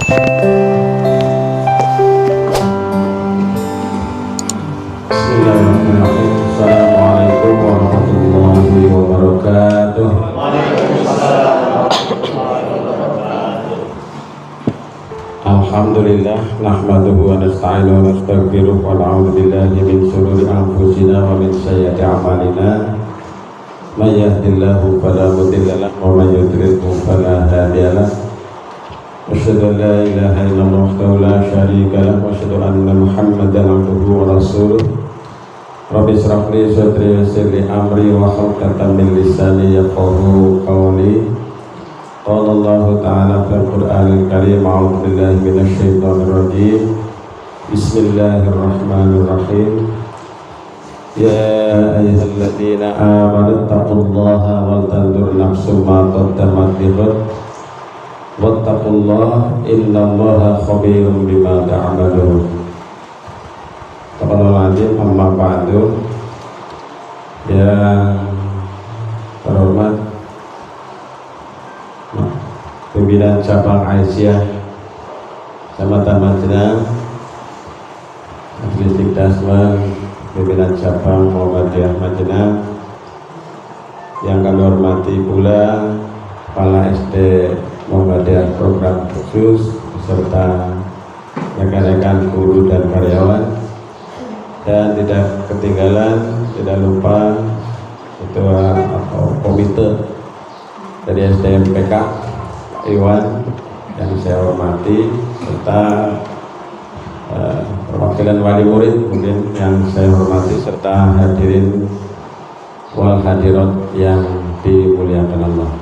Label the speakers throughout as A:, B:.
A: Bismillahirrahmanirrahim. Assalamualaikum warahmatullahi wabarakatuh. Alhamdulillah, nahmaduhu wa nasta'inuhu wa nastaghfiruh wa na'udzu billahi min shururi anfusina wa min sayyiati a'malina. May yahdihillahu fala mudilla lahu wa may yudlilhu fala hadiya lahu. Asyhadu an la ilaha illallah wahdahu la syarika lahu wa asyhadu anna Muhammadan abduhu wa rasuluh. Rabbi shrah li sadri wa yassir li amri wa hlul 'uqdatam min lisani yafqahu qawli. Qala Allah Ta'ala fil Qur'anil Karim, a'udzu billahi minasy syaithanir rajim. Bismillahirrahmanirrahim. Ya ayyuhalladzina amanu taqullaha wal tanzur nafsum ma qaddamat lighad wattaqullaha innallaha khabirum bima ta'malun. Taqabbalallahu amma ba'du. Yang terhormat pimpinan cabang Aisyah Kecamatan Majenang, Majelis Tikdasman pimpinan cabang Muhammadiyah Majenang, yang kami hormati pula kepala SD Muhammadiyah program khusus beserta rekan-rekan guru dan karyawan, dan tidak ketinggalan, tidak lupa ketua atau komite dari SDMPK Iwan yang saya hormati, serta perwakilan wali murid mungkin yang saya hormati, serta hadirin wal hadirat yang dimuliakan Allah.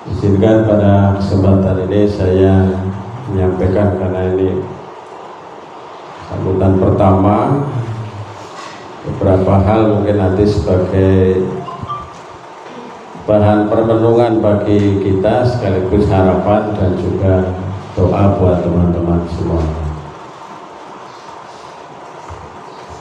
A: Izinkan pada kesempatan ini saya menyampaikan, karena ini sambutan pertama, beberapa hal mungkin nanti sebagai bahan permenungan bagi kita, sekaligus harapan dan juga doa buat teman-teman semua.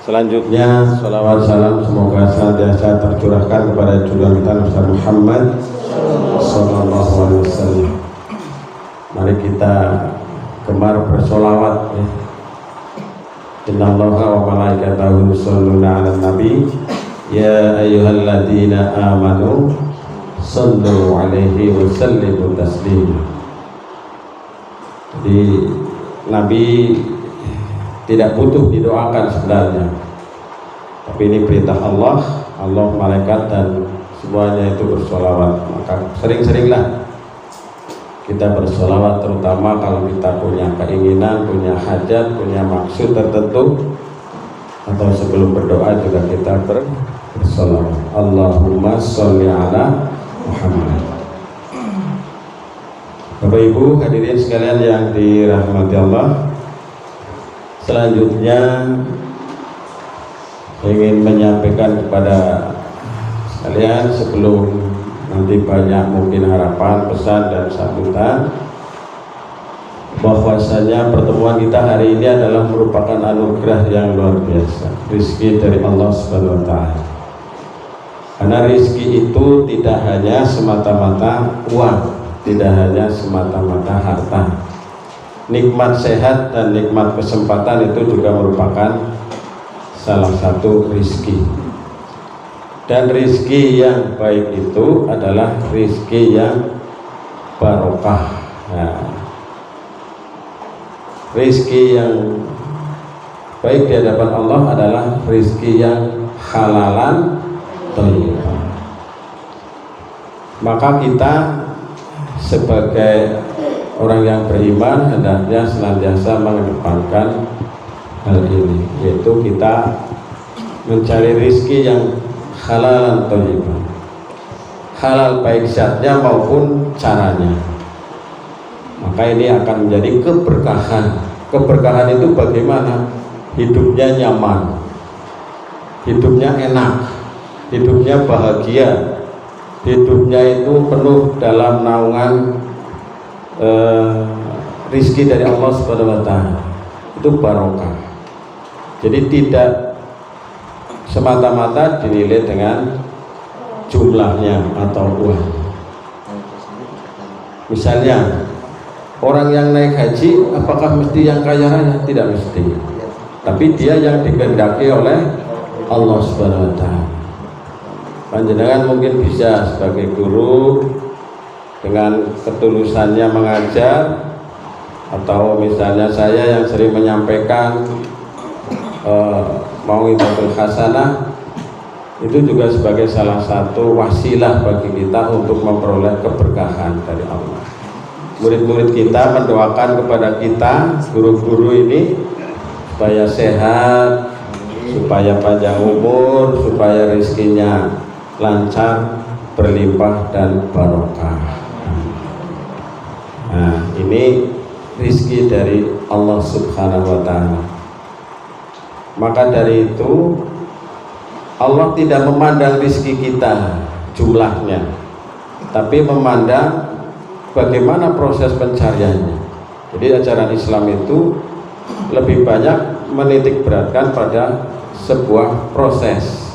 A: Selanjutnya, sholawat salam semoga senantiasa tercurahkan kepada junjungan kita Nabi Muhammad sallallahu alaihi wasallam. Mari kita gemar bersolawat, ya. Innallaha wa malaikatahu yusholluna 'alan nabi ya ayyuhalladzina amanu sallu alaihi wa sallimu taslima. Jadi Nabi tidak butuh didoakan sebenarnya, tapi ini perintah Allah, malaikat dan semuanya itu bersolawat. Maka sering-seringlah kita bersolawat, terutama kalau kita punya keinginan, punya hajat, punya maksud tertentu, atau sebelum berdoa juga kita bersolawat. Allahumma sholli ala Muhammad. Bapak Ibu hadirin sekalian yang dirahmati Allah, selanjutnya ingin menyampaikan kepada sekalian, sebelum nanti banyak mungkin harapan, pesan dan sambutan, bahwasanya pertemuan kita hari ini adalah merupakan anugerah yang luar biasa, rezeki dari Allah Subhanahu wa Ta'ala. Karena rezeki itu tidak hanya semata-mata uang, tidak hanya semata-mata harta. Nikmat sehat dan nikmat kesempatan itu juga merupakan salah satu rezeki. Dan rezeki yang baik itu adalah rezeki yang barokah. Nah, rezeki yang baik di hadapan Allah adalah rezeki yang halalan thayyibah. Maka kita sebagai orang yang beriman hendaknya senantiasa mengedepankan hal ini, yaitu kita mencari rezeki yang halalan thayyibah, halal baik zatnya maupun caranya. Maka ini akan menjadi keberkahan. Keberkahan itu bagaimana? Hidupnya nyaman, hidupnya enak, hidupnya bahagia, hidupnya itu penuh dalam naungan rizki dari Allah Subhanahu wa Ta'ala. Itu barokah. Jadi tidak semata-mata dinilai dengan jumlahnya atau uang. Misalnya Orang yang naik haji apakah mesti yang kaya raya? Tidak mesti. Tapi dia yang dikehendaki oleh Allah Subhanahu wa taala. Panjenengan mungkin bisa sebagai guru dengan ketulusannya mengajar, atau misalnya saya yang sering menyampaikan mau'izatul hasanah, itu juga sebagai salah satu wasilah bagi kita untuk memperoleh keberkahan dari Allah. Murid-murid kita mendoakan kepada kita, guru-guru ini, supaya sehat, supaya panjang umur, supaya rezekinya lancar, berlimpah dan barokah. Nah, ini rizki dari Allah Subhanahu wa taala. Maka dari itu Allah tidak memandang rizki kita jumlahnya, tapi memandang bagaimana proses pencariannya. Jadi ajaran Islam itu lebih banyak menitik beratkan pada sebuah proses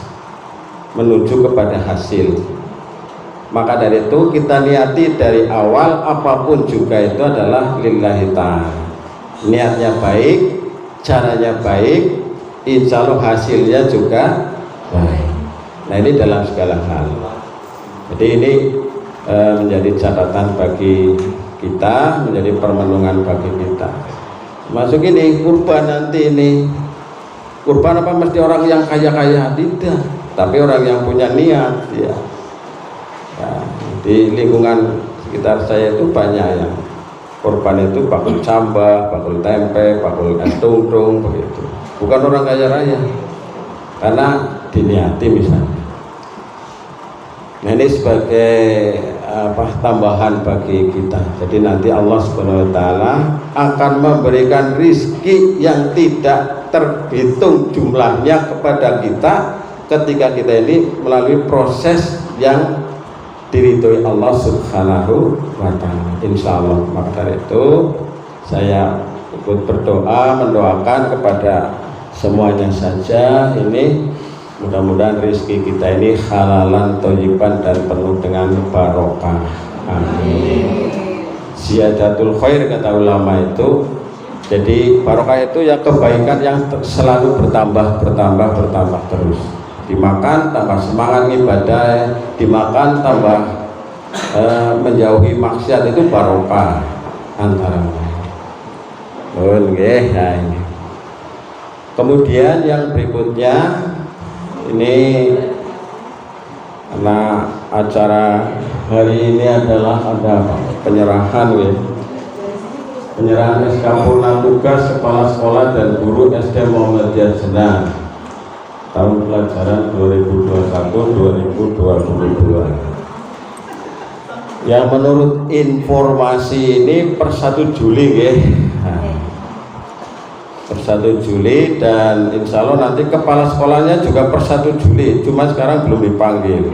A: menuju kepada hasil. Maka dari itu kita niati dari awal apapun juga itu adalah lillahi ta'ala. Niatnya baik, caranya baik, insya Allah hasilnya juga baik. Nah, ini dalam segala hal. Jadi ini menjadi catatan bagi kita, menjadi permenungan bagi kita. Masuk ini kurban nanti ini. Kurban apa mesti orang yang kaya-kaya? Tidak, tapi orang yang punya niat ya. Nah, di lingkungan sekitar saya itu banyak yang kurban itu bakul cambah, bakul tempe, bakul es tungtung begitu. Bukan orang kaya raya, karena diniati misalnya. Nah, ini sebagai tambahan bagi kita. Jadi nanti Allah Subhanahu wa taala akan memberikan rizki yang tidak terhitung jumlahnya kepada kita ketika kita ini melalui proses yang diridhoi Allah Subhanahu wa taala. Insyaallah. Maka dari itu saya ikut berdoa, mendoakan kepada semuanya saja ini, mudah-mudahan rezeki kita ini halalan thayyiban dan penuh dengan barokah. Amin. Ziyadatul khair kata ulama itu. Jadi barokah itu ya kebaikan yang selalu bertambah terus. Dimakan tambah semangat ibadah, dimakan tambah menjauhi maksiat, itu barokah antara lain. Nah ini. Kemudian yang berikutnya ini, karena acara hari ini adalah ada penyerahan ya. Penyerahan SK Purna Tugas Kepala Sekolah dan Guru SD Muhammadiyah Jenar tahun pelajaran 2021-2022. Yang menurut informasi ini per 1 Juli ya. Per 1 Juli, dan insya Allah nanti kepala sekolahnya juga per 1 Juli, cuma sekarang belum dipanggil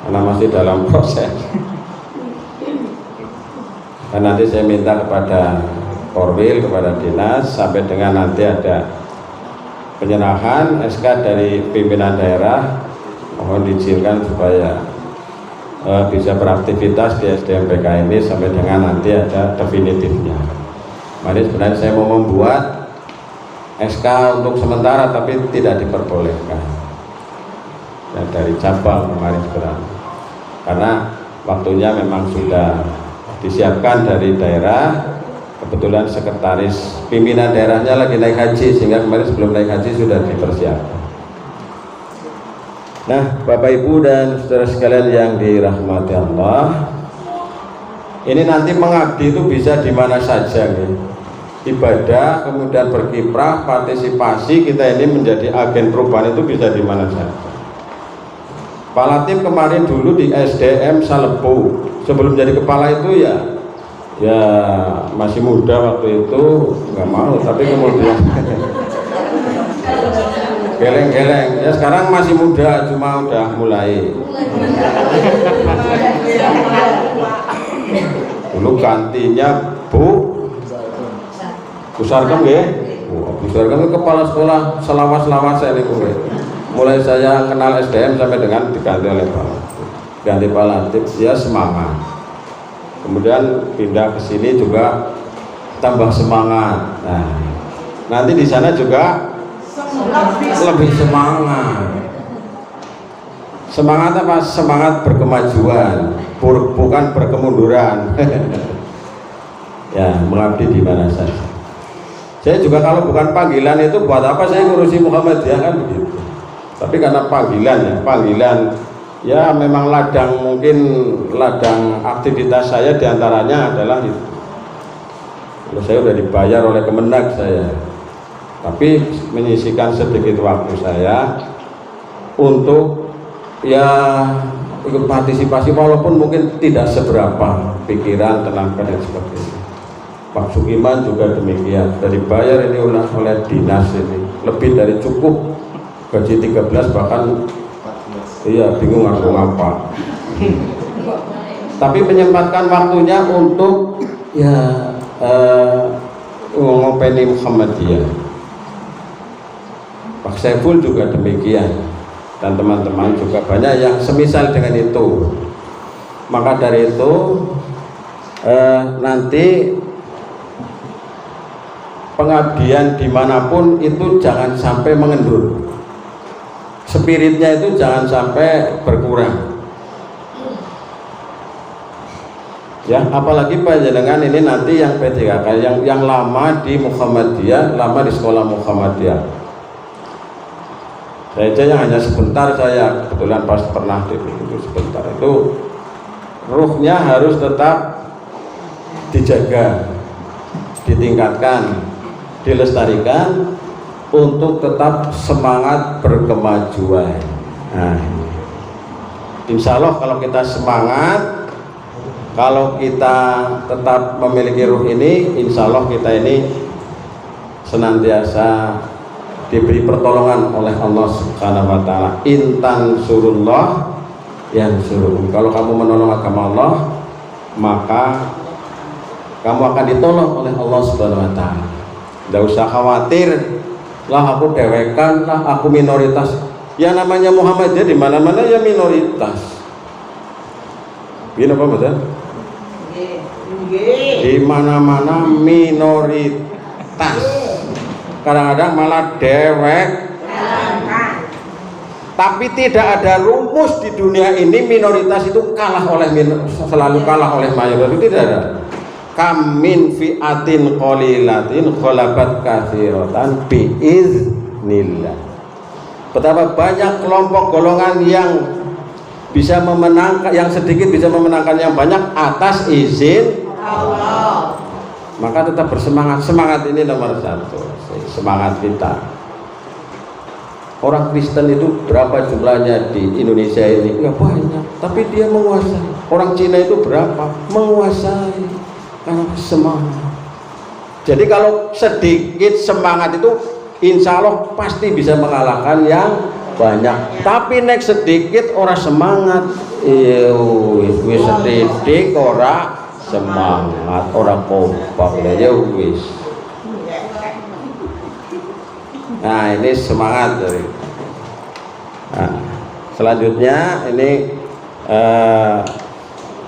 A: karena masih dalam proses. Dan nanti saya minta kepada Korwil, kepada dinas, sampai dengan nanti ada penyerahan SK dari pimpinan daerah, mohon diizinkan supaya bisa beraktivitas di SDMPK ini sampai dengan nanti ada definitifnya. Mari sebenarnya saya mau membuat SK untuk sementara tapi tidak diperbolehkan ya, dari cabang kemarin sebenarnya, karena waktunya memang sudah disiapkan dari daerah. Kebetulan sekretaris pimpinan daerahnya lagi naik haji, sehingga kemarin sebelum naik haji sudah dipersiapkan. Nah, Bapak Ibu dan saudara sekalian yang dirahmati Allah, ini nanti mengabdi itu bisa di mana saja nih. Ibadah, kemudian berkiprah, partisipasi, kita ini menjadi agen perubahan itu bisa di mana saja. Pak Latif kemarin dulu di SDM Salepu, sebelum jadi kepala itu ya masih muda waktu itu, nggak mau, tapi kemudian geleng-geleng ya, sekarang masih muda, cuma udah mulai. Dulu gantinya Bu Sarkem ya, Bu Sarkem kepala sekolah selawas-lawas saya nih. Mulai saya kenal SDM sampai dengan diganti oleh Pak, ganti Pak Latif, ya semangat. kemudian pindah ke sini juga tambah semangat. Nah, nanti di sana juga lebih semangat. Semangat apa? Semangat berkemajuan, bukan berkemunduran. Ya, mengabdi di mana saja. Saya juga kalau bukan panggilan itu buat apa saya ngurusi Muhammadiyah, kan begitu. Tapi karena panggilan ya memang mungkin ladang aktivitas saya diantaranya adalah itu. Kalau saya sudah dibayar oleh Kemenag saya, tapi menyisihkan sedikit waktu saya untuk ya ikut partisipasi, walaupun mungkin tidak seberapa pikiran, tenaga dan sebagainya. Pak Sukiman juga demikian, dari bayar ini oleh dinas ini lebih dari cukup, gaji 13 bahkan iya bingung aku ngapa. Tapi menyempatkan waktunya untuk ya ngopeni Muhammadiyah. Pak Saiful juga demikian, dan teman-teman juga banyak yang semisal dengan itu. Maka dari itu nanti pengabdian dimanapun itu jangan sampai mengendur, spiritnya itu jangan sampai berkurang ya. Apalagi panjenengan ini nanti yang P3K yang lama di Muhammadiyah, lama di sekolah Muhammadiyah. Saya aja yang hanya sebentar, saya kebetulan pas pernah di itu sebentar, itu ruhnya harus tetap dijaga, ditingkatkan, dilestarikan untuk tetap semangat berkemajuan. Nah, insya Allah kalau kita semangat, kalau kita tetap memiliki ruh ini, insya Allah kita ini senantiasa diberi pertolongan oleh Allah Subhanahu wa taala. Intan surullah yang suruh. Kalau kamu menolong agama Allah, maka kamu akan ditolong oleh Allah Subhanahu wa taala. Tidak usah khawatir, lah aku dewekan, lah aku minoritas. Ya namanya Muhammadiyah di mana-mana ya minoritas. Gini apa betul? Di mana-mana minoritas. Kadang-kadang malah dewek. Tapi tidak ada rumus di dunia ini minoritas itu selalu kalah oleh mayoritas, itu tidak ada. Kam min fi'atin qalilatin khalabat katsiratan biiznillah. Betapa banyak kelompok golongan yang bisa memenangkan, yang sedikit bisa memenangkan yang banyak atas izin Allah. Maka tetap bersemangat. Semangat ini nomor satu, semangat kita. Orang Kristen itu berapa jumlahnya di Indonesia ini? Ya banyak, tapi dia menguasai. Orang Cina itu berapa? Menguasai, karena semangat. Jadi kalau sedikit semangat itu insya Allah pasti bisa mengalahkan yang banyak. Tapi nek sedikit orang semangat, wis sedikit orang semangat, orang kompak ya wis. Nah ini semangat dari. Nah, selanjutnya ini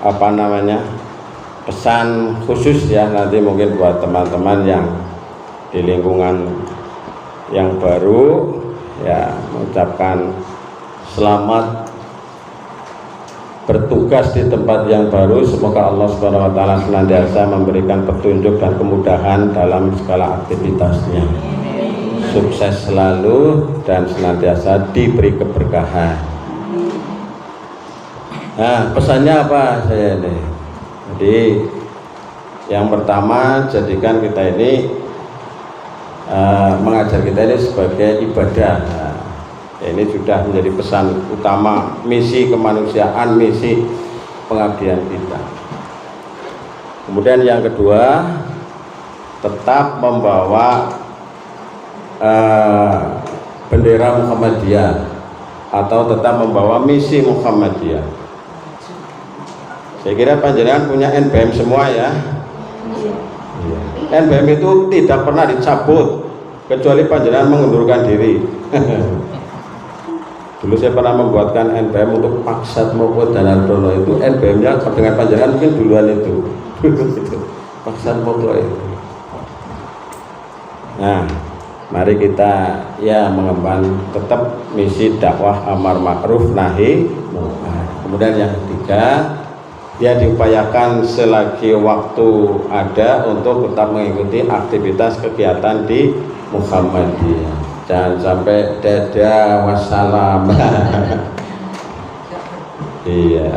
A: apa namanya, pesan khusus ya nanti mungkin buat teman-teman yang di lingkungan yang baru ya, mengucapkan selamat bertugas di tempat yang baru. Semoga Allah Subhanahu wa taala senantiasa memberikan petunjuk dan kemudahan dalam segala aktivitasnya. Sukses selalu dan senantiasa diberi keberkahan. Nah, pesannya apa saya ini? Jadi yang pertama, jadikan kita ini mengajar kita ini sebagai ibadah. Nah, ini sudah menjadi pesan utama, misi kemanusiaan, misi pengabdian kita. Kemudian yang kedua, tetap membawa bendera Muhammadiyah atau tetap membawa misi Muhammadiyah. Saya kira panjenengan punya NBM semua ya. NBM itu tidak pernah dicabut kecuali panjenengan mengundurkan diri. Dulu saya pernah membuatkan NBM untuk Paksat Moko Danardono, itu NBM-nya dengan panjangan mungkin duluan itu. Paksat Moko itu. Nah, mari kita ya mengemban tetap misi dakwah amar ma'ruf nahi munkar. Kemudian yang ketiga, ya diupayakan selagi waktu ada untuk tetap mengikuti aktivitas kegiatan di Muhammadiyah. Jangan sampai dadah wassalam. Iya.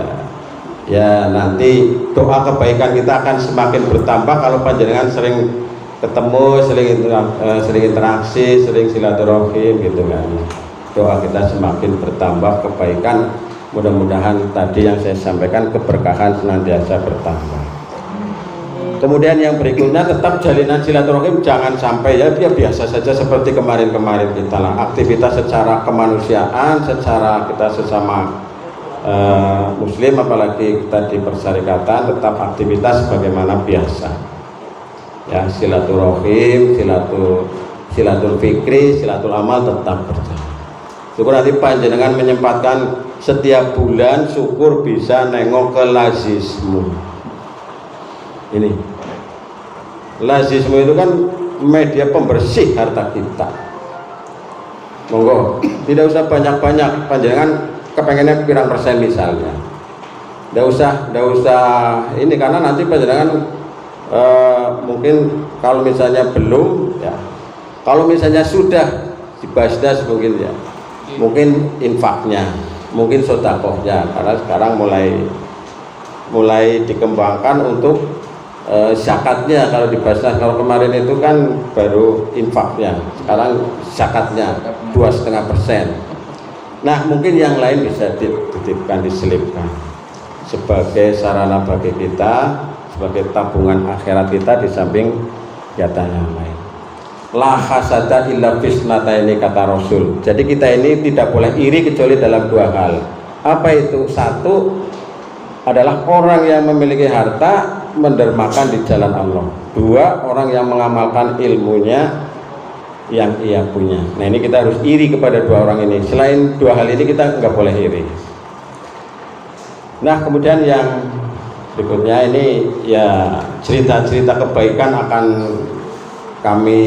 A: Ya, nanti doa kebaikan kita akan semakin bertambah kalau panjenengan sering ketemu, sering interaksi, sering silaturahim gitu kan. Doa kita semakin bertambah, kebaikan mudah-mudahan tadi yang saya sampaikan keberkahan senantiasa bertambah. Kemudian yang berikutnya, tetap jalinan silaturahim jangan sampai ya biasa saja seperti kemarin-kemarin kita lah. Aktivitas secara kemanusiaan, secara kita sesama muslim, apalagi kita di persyarikatan, tetap aktivitas sebagaimana biasa. Ya, silaturahim, silatul fikri, silatul amal tetap berjalan. Syukur nanti panjenengan menyempatkan setiap bulan, syukur bisa nengok ke lazismu. Ini lazismu itu kan media pembersih harta kita. Monggo, tidak usah banyak-banyak, panjangan kepengennya pirang persen misalnya. Tidak usah ini, karena nanti panjangan mungkin kalau misalnya belum ya, kalau misalnya sudah dibasdas mungkin ya, mungkin infaknya, mungkin sodakohnya, karena sekarang mulai dikembangkan untuk zakatnya. Kalau dibasdas, kalau kemarin itu kan baru infaknya, sekarang zakatnya 2,5%. Nah, mungkin yang lain bisa dititipkan, diselipkan sebagai sarana bagi kita, sebagai tabungan akhirat kita di samping kegiatan yang lain. La hasada illa fisnataini, kata Rasul. Jadi kita ini tidak boleh iri kecuali dalam dua hal. Apa itu? Satu adalah orang yang memiliki harta mendermakan di jalan Allah. Dua, orang yang mengamalkan ilmunya yang ia punya. Nah, ini kita harus iri kepada dua orang ini. Selain dua hal ini kita nggak boleh iri. Nah, kemudian yang berikutnya ini ya cerita-cerita kebaikan akan kami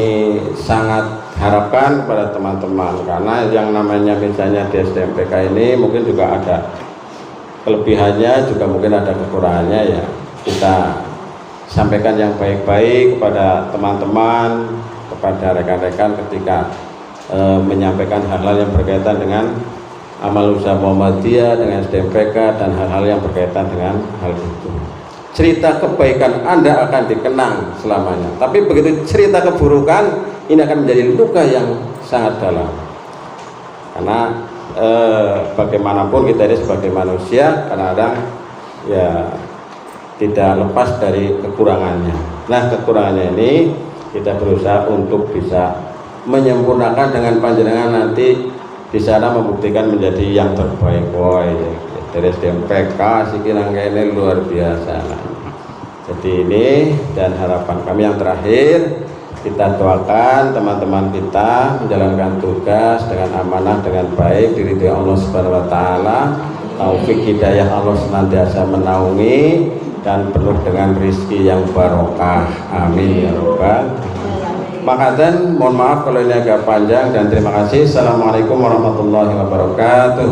A: sangat harapkan kepada teman-teman, karena yang namanya misalnya di SDMPK ini mungkin juga ada kelebihannya, juga mungkin ada kekurangannya ya. Kita sampaikan yang baik-baik kepada teman-teman, kepada rekan-rekan ketika menyampaikan hal-hal yang berkaitan dengan amal usaha Muhammadiyah, dengan SDMPK, dan hal-hal yang berkaitan dengan hal itu. Cerita kebaikan Anda akan dikenang selamanya, tapi begitu cerita keburukan, ini akan menjadi luka yang sangat dalam. Karena bagaimanapun kita ini sebagai manusia kadang-kadang ya tidak lepas dari kekurangannya. Nah, kekurangannya ini kita berusaha untuk bisa menyempurnakan dengan panjenengan nanti di sana, membuktikan menjadi yang terbaik. Woi, dari SDMPK sikirang ini luar biasa. Jadi ini, dan harapan kami yang terakhir, kita doakan teman-teman kita menjalankan tugas dengan amanah, dengan baik, diridhoi Allah Subhanahu wa taala, taufik hidayah Allah senantiasa menaungi, dan penuh dengan rizki yang barokah. Amin ya rabbal alamin. Makaten, mohon maaf kalau ini agak panjang, dan terima kasih. Assalamualaikum warahmatullahi wabarakatuh.